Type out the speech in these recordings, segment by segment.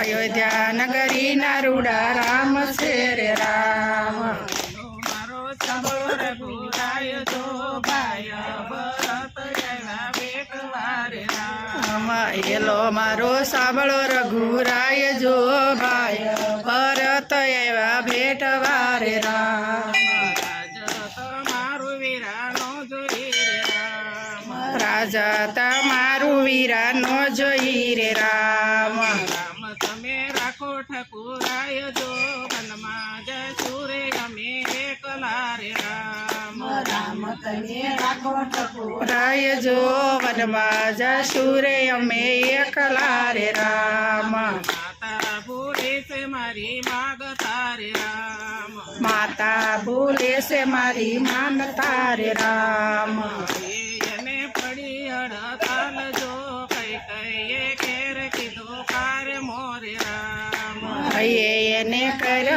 अयोध्या नगरी नारूड़ा राम से रे राम। मारो साबळो रघुराय जो भाय भरत एवा भेटवारे राम। एलो मारो साबळो रघुराय जो भाय भरत एवा भेटवारे राम। राजा तमारू वीरा नो जोई रे राम। राम तमे राखो ठाकुराय जो वनमा जसूरे अमे एकला रे राम। राम तमे राखो ठाकुराय जो वनमा जसूरे अमे एकला रे राम। माता भूले से मारी मागता रे राम। माता भूले से मारी मानता रे राम। हड़ताल जो कई कई केर कीधो कार मोरे राम। ये ने कर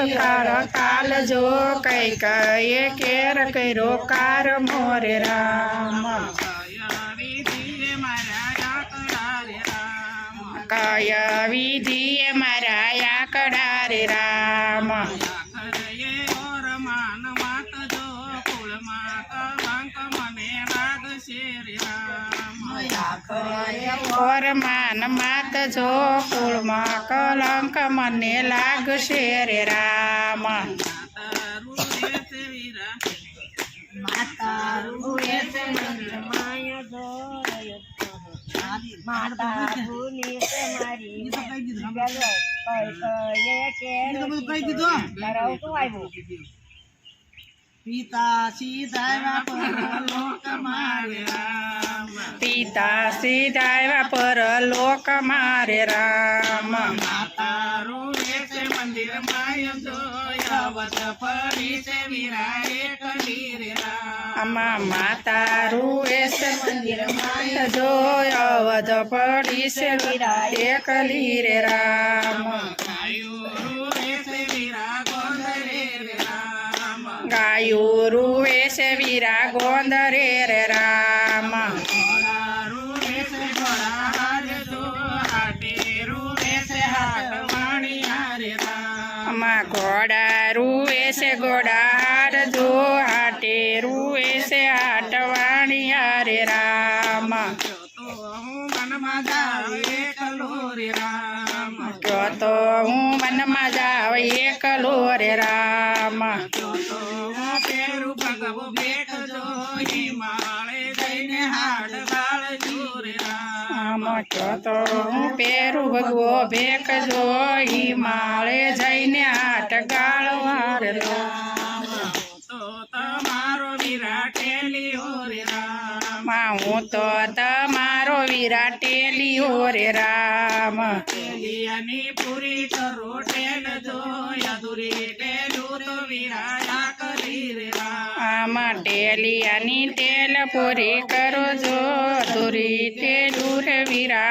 काल जो कई कई केर करो कार मोरे राम। काया विधि मारा या कड़ा रे राम। और मान मात जो कुल मात वांक मने राग शेर राम। और मान मात जो कुल मा कलंक मने लाग शेर राम। माता रूए से मंदिर माया जो माता भूली से मारी पिता सीधा लोक मारे राम। पिता सीधा पर लोक मारे राम। माता रूए से मंदिर माया जो यावत पड़ी से विराए कलीर राम। माता रूए से मंदिर माया जो अवध पड़ी से विराए कलीर राम। गायो रूए से वीरा गोंदरे रे राम। घोड़ा रूए से घोड़ा हार जो हाटे रूए से हाटवाणिया रे राम। क्यों तो हूँ मन में जाओ एकलो रे राम। पेरू भगवो भेट जो हिमालय जैने हाट गाल जोरे राम। क्यों तो हूँ पेरू भगवो भेक जो हिमालय जैने हाट गाल वार राम। तो तमारो विराटेली हो रे राम। हूँ तो तमारो विराटेली हो रे राम। टेलियानी पूरी करो टेल जो यदुरी टेलू तो विराया करी रे राम। टेलियानी टेल पूरी करो जो दुरी टेलू रे वीरा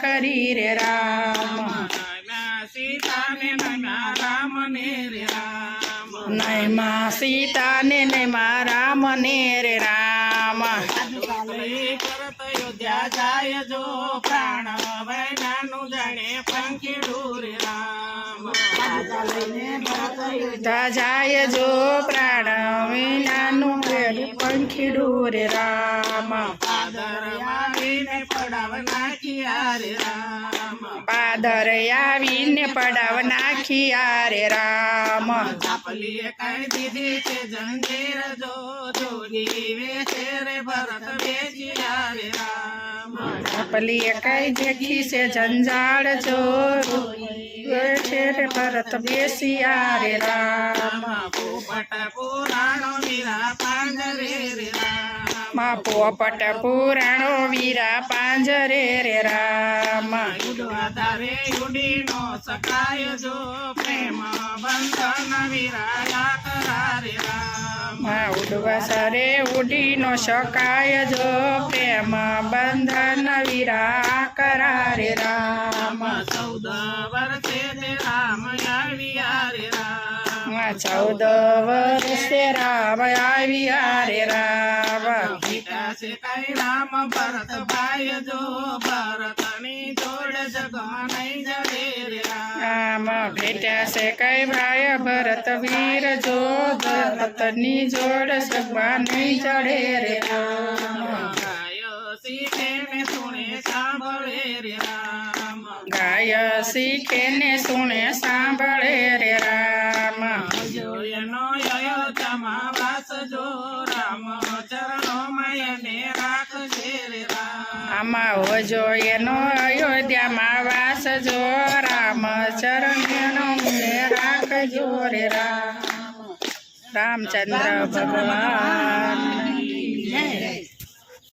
करी रे राम। सीता ने नैमा राम ने रे राम। नैमा सीता ने नैमा राम ने रे राम। करत अयोध्या जाय जो प्राण वैनानु जाने पंखी ढूरे राम। जाय जो प्राण विनानु पंखी ढूरे राम। पादर आवीने पडाव नाखिया रे राम। पादर आवीने पडाव नाखिया रे राम। आपली काय दीदी चे जंजीर जो जोगी वेचे रे भरत वेचिया रे राम। आपली काय देखी से जंजाल जो वेचे रे भरत बेसिया रे राम। पोपट पुराणो वीरा पांजरे रे राम। पोपट पुराणो वीरा पांजरे रे राम। उडवादारे उडीनो सकाय जो प्रेम बंधन विराया करा रे राम। उडवासरे उडीनो सकाय जो प्रेम बंधन वीरा करा रे राम। 14 वर्षे ते राम याविया रे राम। 14 વર્ષે રામ આવ્યા રે રામ ભેટા છે કઈ રામ ભરત ભાઈ જો ભરતની જોડ જગમાં નહીં જડે રે રામ રામ ભેટ્યા છે કઈ ભાઈ ભરત વીર જો ભરતની જોડ સગવા નહીં ચડે રે રામ ગાય શીખે ને સુણે સાંભળે રે રામ ગાય શીખે ને સુણે સાંભળે રે રામ જોયનો અયોધ્યામાં વાસ જો રામ ચરણોમાં એને રાખજે રે રામ આમાં હોજો એનો અયોધ્યામાં વાસ જો રામ ચરણનો ને રાખજો રે રામ રામચંદ્ર ભગવાન